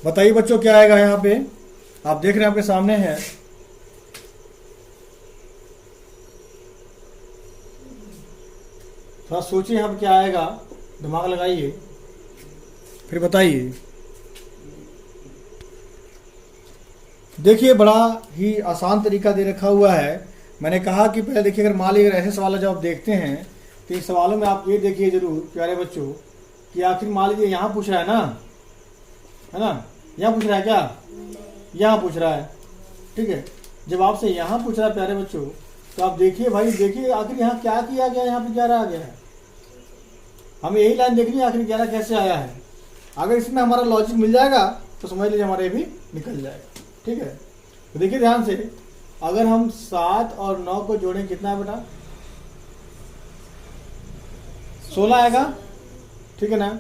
बताइए बच्चों क्या आएगा यहाँ पे, आप देख रहे हैं आपके सामने है। थोड़ा सोचिए यहाँ पे क्या आएगा, दिमाग लगाइए फिर बताइए। देखिए बड़ा ही आसान तरीका दे रखा हुआ है। मैंने कहा कि पहले देखिए, अगर मान लीजिए ऐसे सवाल जब आप देखते हैं तो इन सवालों में आप ये देखिए जरूर प्यारे बच्चों कि आखिर मान लीजिए यहाँ पूछ रहा है ना, है ना, यहाँ पूछ रहा है क्या, यहाँ पूछ रहा है, ठीक है। जब आपसे यहाँ पूछ रहा है प्यारे बच्चों, तो आप देखिए भाई, देखिए आखिर यहाँ क्या किया गया, यहाँ पे 11 आ गया है। हमें यही लाइन देखनी है आखिर 11 कैसे आया है। अगर इसमें हमारा लॉजिक मिल जाएगा तो समझ लीजिए हमारे भी निकल जाएगा, ठीक है। तो देखिए ध्यान से, अगर हम 7 और 9 को जोड़ें कितना है बेटा, 16 आएगा, ठीक है ना।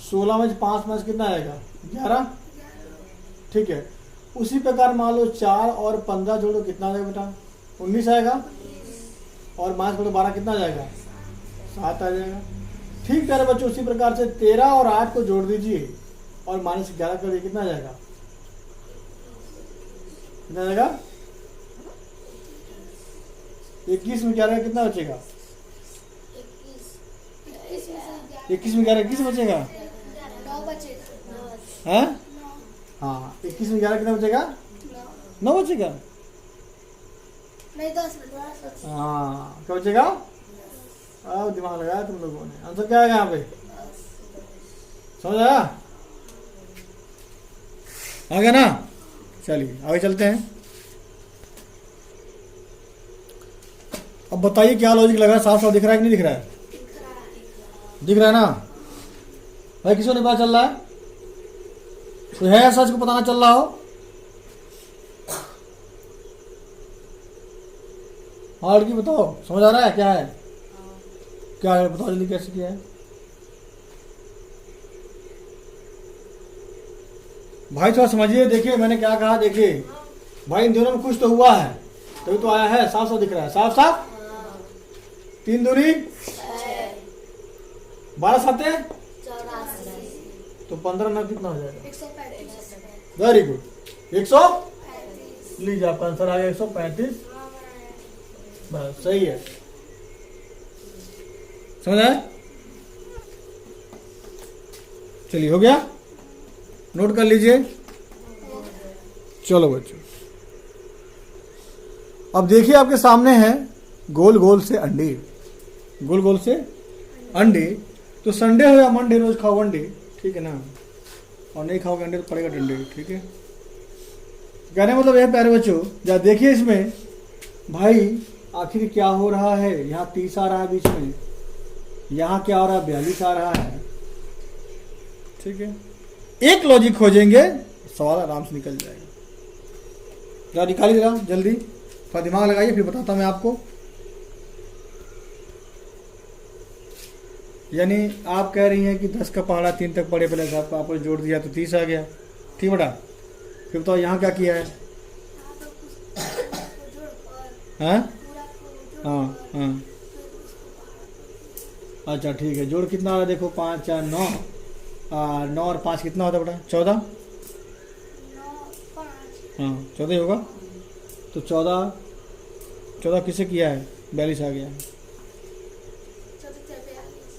16 में 5 में कितना आएगा, 11, ठीक है। उसी प्रकार मान लो 4 और 15 जोड़ो कितना आ जाएगा बेटा, 19 आएगा। और माइनस करो 12 कितना आ जाएगा, 7 आ जाएगा। ठीक प्यारे बच्चों, उसी प्रकार से 13 और 8 को जोड़ दीजिए और -11 कर दिए, कितना आ जाएगा, कितना आ जाएगा, 21 में 11 कितना बचेगा, 21 में 11 21 बचेगा, 9 बचेगा, है हाँ, 21 में 11 कितना बचेगा, 9 बचेगा, नहीं 10 हाँ क्या बचेगा। अब दिमाग लगाया तुम लोगों ने, आंसर क्या आएगा यहाँ पे, समझ आया, आ गया ना। चलिए आगे चलते हैं। अब बताइए क्या लॉजिक लगा, साफ साफ दिख रहा है कि नहीं दिख रहा है, दिख रहा है ना भाई, किसी को नहीं पता चल रहा है, कोई है ऐसा जिसको पता ना चल रहा हो, हाँ लड़की बताओ, समझ आ रहा है क्या है, क्या है बताओ जल्दी, कैसे किया है। भाई थोड़ा समझिए, देखिए मैंने क्या कहा, देखिए भाई इन दोनों में कुछ तो हुआ है तभी तो आया है, साफ साफ दिख रहा है, साफ साफ। 3 दूनी 12 7 तो 15 9 कितना हो जाएगा, 135 वेरी गुड, 100 लीजिए आपका आंसर आ गया 135, बस सही है, समझ आया। चलिए हो गया, नोट कर लीजिए। चलो बच्चों, अब देखिए आपके सामने है गोल गोल से अंडे, गोल गोल से अंडे। तो संडे हो या मंडे रोज खाओ अंडे, ठीक है ना, और नहीं खाओगे अंडे तो पड़ेगा डंडे, ठीक है। कहने मतलब यह प्यारे बच्चों, जरा देखिए इसमें भाई आखिर क्या हो रहा है। यहाँ 30 आ रहा है बीच में, यहाँ क्या हो रहा है, 42 आ रहा है, ठीक है। एक लॉजिक खोजेंगे सवाल आराम से निकल जाएगा। जरा निकालिए जरा जल्दी, थोड़ा दिमाग लगाइए फिर बताता मैं आपको। यानी आप कह रही हैं कि 10 का पहाड़ा 3 तक पढ़े, पहले साहब आपको जोड़ दिया तो 30 आ गया, ठीक बेटा। फिर बताओ यहाँ क्या किया है, हाँ हाँ हाँ, अच्छा ठीक है, जोड़ कितना आ रहा है देखो, 5 4 9, 9 और 5 कितना होता है बेटा, 14, हाँ 14 होगा। तो 14 किसे किया है, 42 आ गया है,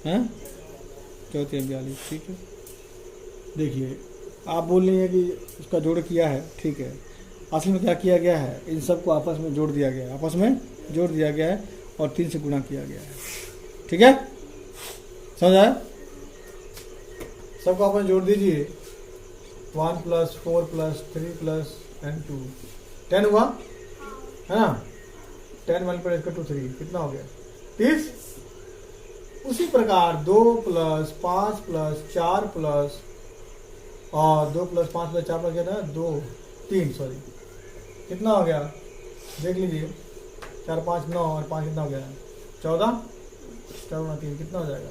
हैं 14 42, ठीक है। देखिए आप बोल रही हैं कि उसका जोड़ किया है, ठीक है, असल में क्या किया गया है, इन सबको आपस में जोड़ दिया गया है, आपस में जोड़ दिया गया है और 3 से गुणा किया गया है, ठीक है, समझ आया। सबको आपस जोड़ दीजिए, 1 + 4 + 3 + 2 10 हुआ है ना, 10 × 2 3 कितना हो गया, 30। उसी प्रकार 2 + 5 + 4 + और 2 + 5 + 4 क्या था, 2 3 सॉरी, कितना हो गया देख लीजिए, 4 5 9 और 5 कितना हो गया, 14, 4 3 कितना हो जाएगा,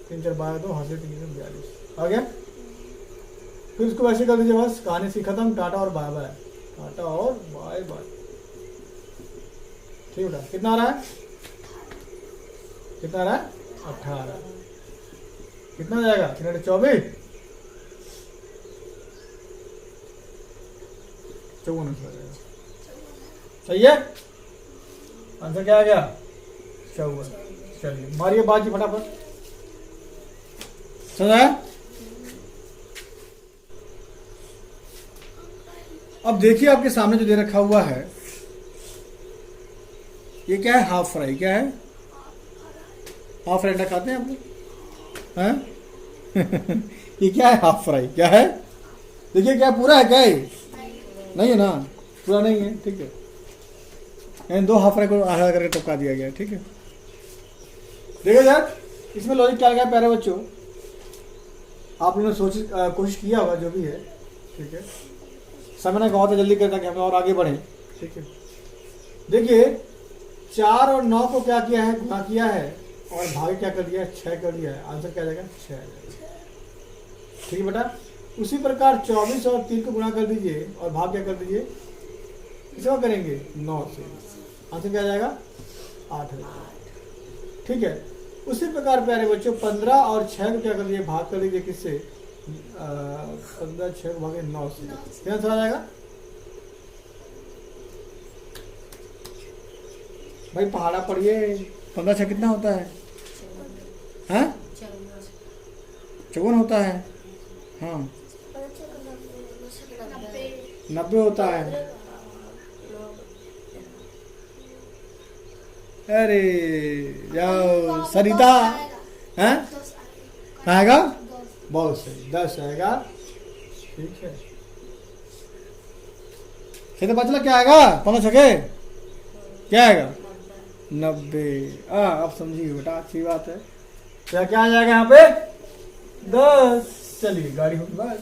3 4 12 2 हाथ से 3 42 आ गया। फिर उसको वैसे कर दीजिए, बस कहानी सी खत्म, टाटा और बाय बाय, टाटा और बाय बाय, ठीक है। कितना आ रहा है, कितना आ रहा है, 18, कितना हो जाएगा, 3 24, 54 आंसर आ जाएगा। सही है, आंसर क्या आ गया? 54। चलिए मारिए बाजी फटाफट। समझ आया? अब देखिए आपके सामने जो दे रखा हुआ है, ये क्या है? Half fry. क्या है? हाफ फ्राई अंडा खाते हैं आप लोग? हैं? ये क्या है? Half fry. क्या है? देखिए क्या पूरा है? क्या है? नहीं है ना, पूरा नहीं है। ठीक है, इन 2 हाफ फ्राई को आधा करके टपका दिया गया। ठीक है, देखिए यार इसमें लॉजिक क्या लगा प्यारे बच्चों, आप लोगों ने कोशिश किया होगा जो भी है। ठीक है, समय ने बहुत जल्दी करता कि हम और आगे बढ़ें। ठीक है, देखिए 4 और 9 को क्या किया है? गुणा किया है और भागे क्या कर दिया है? 6 कर दिया है। आंसर क्या आ जाएगा? 6 आ जाएगा। ठीक है बेटा, उसी प्रकार 24 और 3 को गुणा कर दीजिए और भाग क्या कर दीजिए? किसको करेंगे? 9 से। आंसर क्या आ जाएगा? 8 आ जाएगा। ठीक है, उसी प्रकार प्यारे बच्चों 15 और 6 को क्या कर दीजिए? भाग कर दीजिए किससे? 15 6 भागे 9 से। क्या आंसर आ जाएगा? भाई पहाड़ा पढ़िए। 15 6 कितना होता है? हाँ 54 होता है। हाँ 90 होता है। अरे जाओ सरिता। हैं? कहाँ आएगा? बहुत सही, 10 आएगा। ठीक है, तो बचला क्या आएगा? 15 छके क्या आएगा? 90। अब समझिए बेटा, अच्छी बात है। क्या क्या आ जाएगा यहाँ पे? 10। चलिए गाड़ी होगी बस।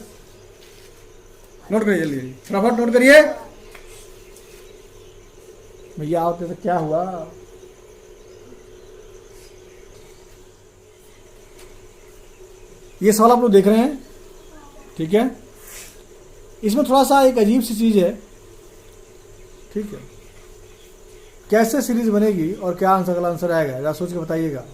नोट करिए जल्दी, फटाफट नोट करिए। भैया आओ तो क्या हुआ? ये सवाल आप लोग देख रहे हैं। ठीक है, इसमें थोड़ा सा एक अजीब सी चीज है। ठीक है, कैसे सीरीज बनेगी और क्या आंसर अगला आंसर आएगा, जरा सोच के बताइएगा।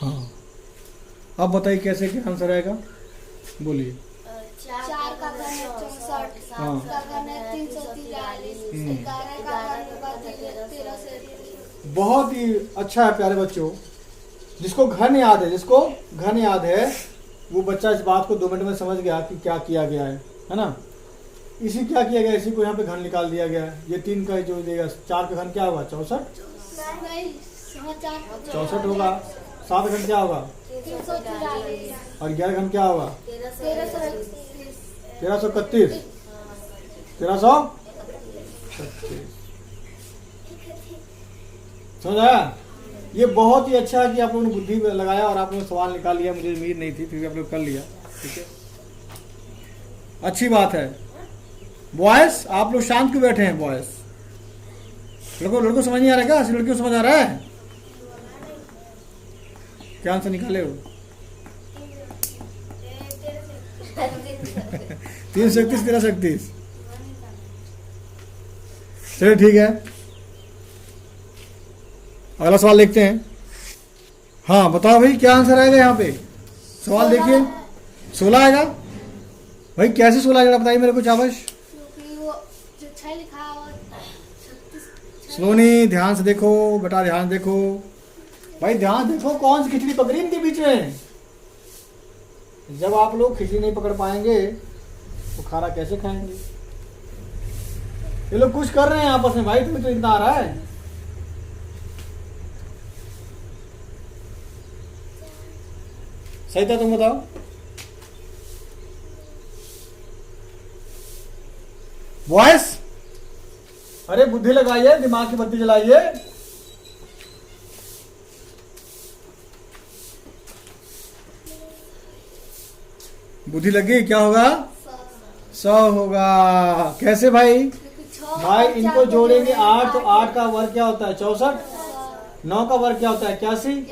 हाँ, अब बताइए कैसे क्या आंसर आएगा, बोलिए। 4 का घन है 64, 7 का घन है 343, 11 का घन होगा 1333। बहुत ही अच्छा है प्यारे बच्चों। जिसको घन याद है, जिसको घन याद है, वो बच्चा इस बात को 2 मिनट में समझ गया कि क्या किया गया है ना। इसी क्या किया गया, इसी को यहाँ पे घन निकाल दिया गया है। ये 3 का जो देगा, 4 का घन क्या होगा? 64 होगा। 7 घन क्या होगा? 343 और 11 घन क्या होगा? 1333। 1331। 1331। समझ आया? ये बहुत ही अच्छा है कि आप लोगों ने बुद्धि लगाया और आप लोगों ने सवाल निकाल लिया। मुझे उम्मीद नहीं थी, फिर भी आप लोग कर लिया। ठीक है, अच्छी बात है। बॉयस आप लोग शांत क्यों बैठे हैं? बॉयस लड़कों समझ नहीं आ रहा है क्या? सिर्फ लड़कियों समझ आ रहा है? क्या आंसर निकाले हो? 331 1331। चलिए ठीक है, अगला सवाल देखते हैं। हाँ बताओ भाई, क्या आंसर आएगा यहाँ पे? सवाल देखिए, 16 आएगा। भाई कैसे 16 आएगा बताइए मेरे को चाबश। क्योंकि वो जो 6 लिखा है और 36। स्लोनी ध्यान से देखो बेटा, ध्यान देखो भाई, ध्यान देखो। कौन सी खिचड़ी पकड़ी इनके बीच में? जब आप लोग खिचड़ी नहीं पकड़ पाएंगे तो खाना कैसे खाएंगे? ये लोग कुछ कर रहे हैं आपस में। भाई तुम्हें तो इतना आ रहा है। सही था, तुम बताओ। बॉयस अरे बुद्धि लगाइए, दिमाग की बत्ती जलाइए। बुद्धि लगी, क्या होगा? 100 होगा। कैसे भाई? भाई इनको जोड़ेंगे 8, तो 8 का वर्ग क्या होता है? 64। 9 का वर्ग क्या होता है? 81।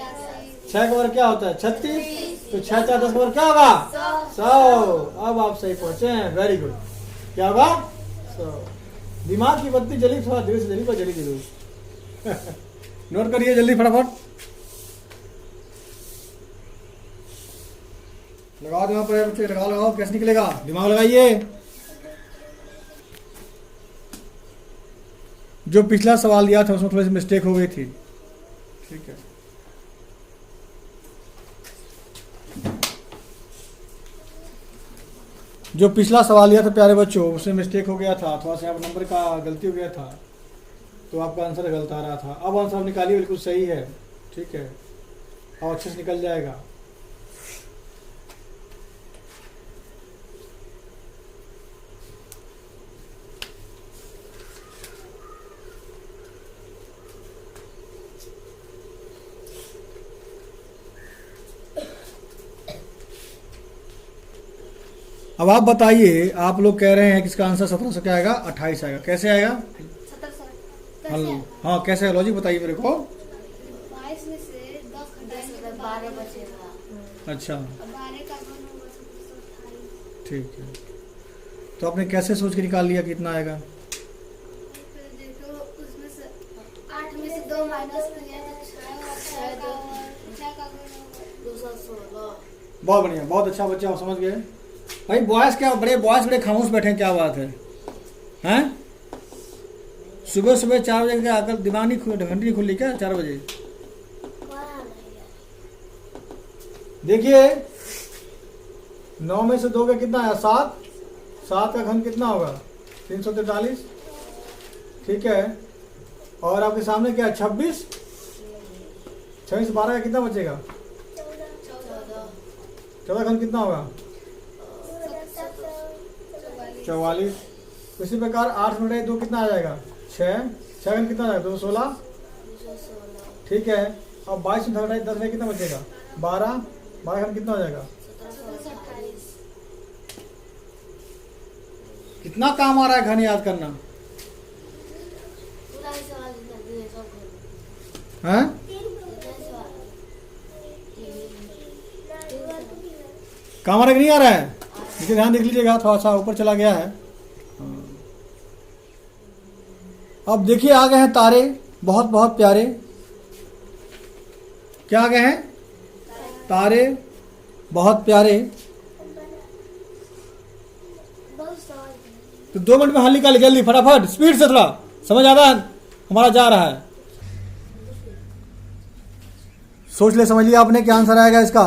6 का वर्ग क्या होता है? 36। तो 6 4 10 का वर्ग क्या होगा? 100। अब आप सही पहुंचे हैं, वेरी गुड। क्या होगा? 100। दिमाग की बत्ती जली, थोड़ा धीरे से जली पर जली जरूर। नोट करिए जल्दी फटाफट। लगाओ दिमाग पर बच्चे, लगाओ कैसे निकलेगा, दिमाग लगाइए। जो पिछला सवाल दिया था उसमें थोड़ी सी मिस्टेक हो गई थी, ठीक है। जो पिछला सवाल दिया था प्यारे बच्चों उसमें मिस्टेक हो गया था, थोड़ा सा यहाँ पर नंबर का गलती हो गया था, तो आपका आंसर गलत आ रहा था। अब आंसर आप निकालिए, बिल्कुल सही है, ठीक है, और अच्छे से निकल जाएगा। अब आप बताइए, आप लोग कह रहे हैं कि इसका आंसर 1700 क्या आएगा, 28 आएगा। कैसे आएगा? 1700 हाँ कैसे है, लॉजिक बताइए मेरे को। 22 में से 10 घटाएंगे तो 12 बचेगा। अच्छा 12 का घन होगा 1728। ठीक है, तो आपने कैसे सोच के निकाल लिया कितना आएगा? फिर देखो उसमें से 8 में से 2 माइनस किया तो 6 का घन होगा 216। बहुत बढ़िया, बहुत अच्छा बच्चा, आप समझ गए। भाई बॉयज क्या बड़े खामोश बैठे हैं, क्या बात है? हैं? सुबह सुबह 4 बजे क्या आकर दिमाग नहीं घंटी नहीं खुली क्या 4 बजे? देखिए 9 में से 2 का कितना है, 7। 7 का घन कितना होगा, 343, ठीक है। और आपके सामने क्या है, 26। 26 से 12 का कितना बचेगा, 14 घन कितना होगा, 44। इसी प्रकार 8 में 2 कितना आ जाएगा, 6 घन कितना आ जाएगा, 216, ठीक है। अब 22 में 10 में कितना बचेगा, 12 घन कितना हो जाएगा। कितना काम आ रहा है घन याद करना, हैं? काम आ रहा है कि नहीं आ रहा है? देखिए ध्यान देख लीजिएगा, थोड़ा सा ऊपर चला गया है। अब देखिए आ गए हैं तारे, बहुत बहुत प्यारे। क्या आ गए हैं, तारे बहुत प्यारे। तो 2 मिनट में हल निकालिए जल्दी फटाफट, स्पीड से, थोड़ा समझ आ रहा है हमारा जा रहा है। सोच ले, समझ लिया आपने क्या आंसर आएगा इसका,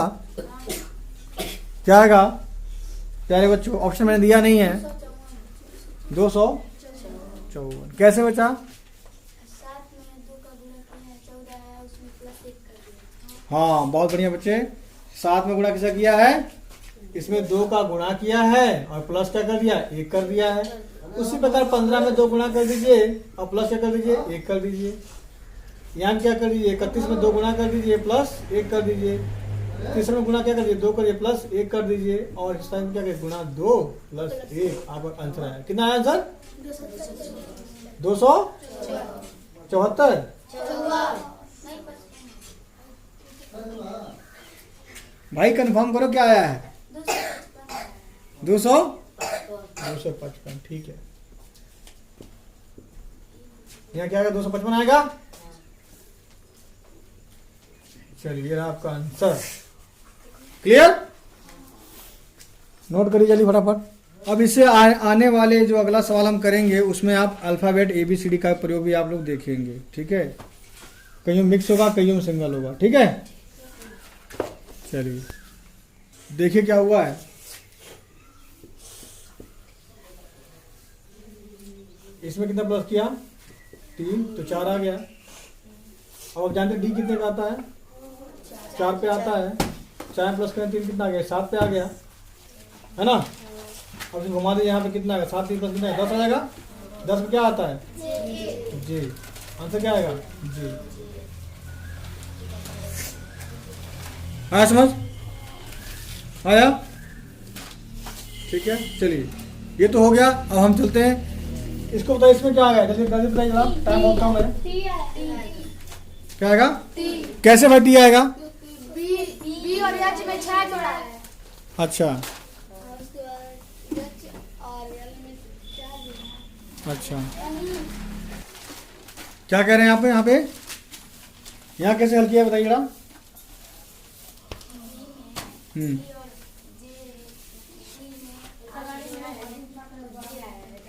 क्या आएगा प्यारे बच्चों? ऑप्शन मैंने दिया नहीं है। 254। कैसे बचा? 7 में 2 का गुणा किया है 14 है, उसमें प्लस 1 कर दिया। हाँ बहुत बढ़िया बच्चे, 7 में गुणा किसा किया है, इसमें 2 का गुणा किया है और प्लस क्या कर दिया, 1 कर दिया है। उसी प्रकार 15 में 2 गुणा कर दीजिए और प्लस क्या कर दीजिए, 1 कर दीजिए। यहाँ क्या कर दीजिए, 31 में 2 गुणा कर दीजिए प्लस 1 कर दीजिए। तीसरे में गुणा क्या कर दीजिए, 2 करिए प्लस 1 कर दीजिए। और इस टाइम क्या करिए, गुणा 2 प्लस 1। आपका आंसर आया, कितना आया आंसर, 274। भाई कंफर्म करो क्या आया है, 255, ठीक है। यहाँ क्या आएगा, 255 आएगा। चलिए आपका आंसर क्लियर, नोट करिए जल्दी फटाफट। अब इससे आने वाले जो अगला सवाल हम करेंगे उसमें आप अल्फाबेट ABCD का प्रयोग भी आप लोग देखेंगे, ठीक है। कईयों मिक्स होगा, कईयों में सिंगल होगा, ठीक है। चलिए देखिए क्या हुआ है। इसमें कितना प्लस किया, 3, तो 4 आ गया। अब आप जानते डी कितने का आता है, 4 पे आता है। 4 प्लस करें 3 कितना आ गया, 7 पे आ गया, है ना। अब इसे घुमा दे, यहाँ पे कितना आएगा, 7 3 प्लस कितना है, 10 आ जाएगा। 10 में क्या आता है, जी। आंसर क्या आएगा, जी। आया समझ, आया, ठीक है। चलिए ये तो हो गया, अब हम चलते हैं। इसको बताइए इसमें क्या आ गया, जल्दी जल्दी बताइए जरा, टाइम बहुत कम है। क्या आएगा, कैसे भाई टी आएगा, बी और एच में 6 जोड़ा है। अच्छा उसके बाद एच और एल में 4 जोड़ा है। अच्छा, क्या कह रहे हैं यहाँ पे, यहाँ पे यहाँ कैसे हल किया है बताइए जरा।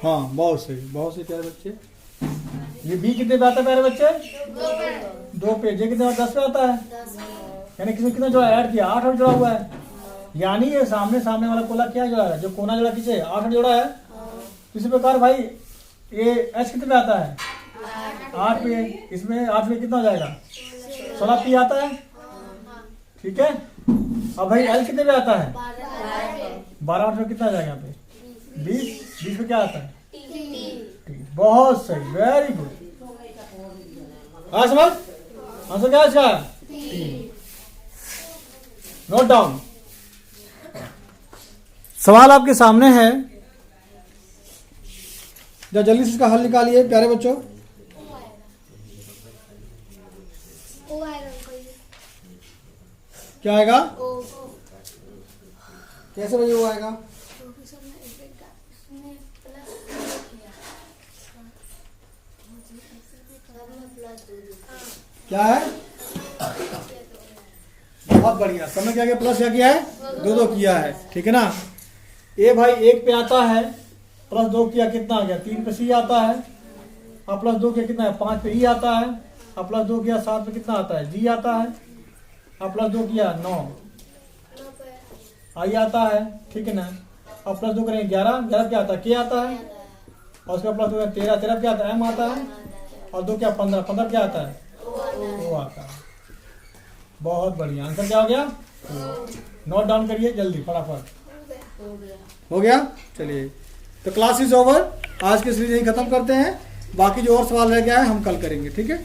हाँ बहुत सही प्यारे बच्चे। ये बी कितने पे आता है प्यारे बच्चे? 2 पे। जे कितने 10 पे आता है। यानी किसने कितना जोड़ा ऐड किया? 8 जोड़ा हुआ है। यानी ये सामने वाला कोला क्या जोड़ा है? जो कोना जोड़ा किसे 8 जोड़ा है। इसी प्रकार भाई ये एच कितने पे आता है? 8 पे। इसमें 8 पे कितना हो जाएगा? 16 पी आता है। ठीक है। अब भाई एल कितने पे आता है? 12 में कितना आ जाएगा यहाँ पे? 20 पे क्या आता है? बहुत सही, वेरी गुड। समझ आंसर क्या है इसका? Note down. सवाल आपके सामने है, जब जल्दी से इसका हल निकालिए प्यारे बच्चों। क्या आएगा? कैसे बजे वो आएगा? क्या है? बहुत बढ़िया। समय क्या किया? प्लस क्या किया है? 2 किया है। ठीक है ना। ए भाई 1 पे आता है, प्लस 2 किया कितना आ गया? 3 पे सी आता है। अब प्लस 2 किया कितना है? 5 पे ई आता है। अब प्लस 2 किया 7 पे कितना आता है? जी आता है। अब प्लस 2 किया 9 आई आता है। ठीक है ना। अब प्लस 2 करेंगे 11 क्या आता है? के आता है। और उसका प्लस 2 13 क्या आता है? एम आता है। और 2 क्या 15 क्या आता है? वो आता है। बहुत बढ़िया। आंसर क्या हो गया? नोट डाउन करिए जल्दी फटाफट। हो गया। चलिए तो क्लास इज ओवर। आज की सीरीज यही खत्म करते हैं। बाकी जो और सवाल रह गया है हम कल करेंगे। ठीक है।